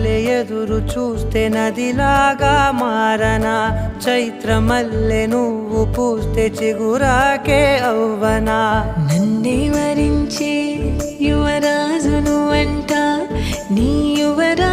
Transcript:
మల్లె ఎదురు చూస్తే నదిలాగా మారనా, చైత్రమల్లె నువ్వు పూస్తే చిగురాకే అవ్వనా. నన్నే వరించే యువరాజును అంట నీ యువరా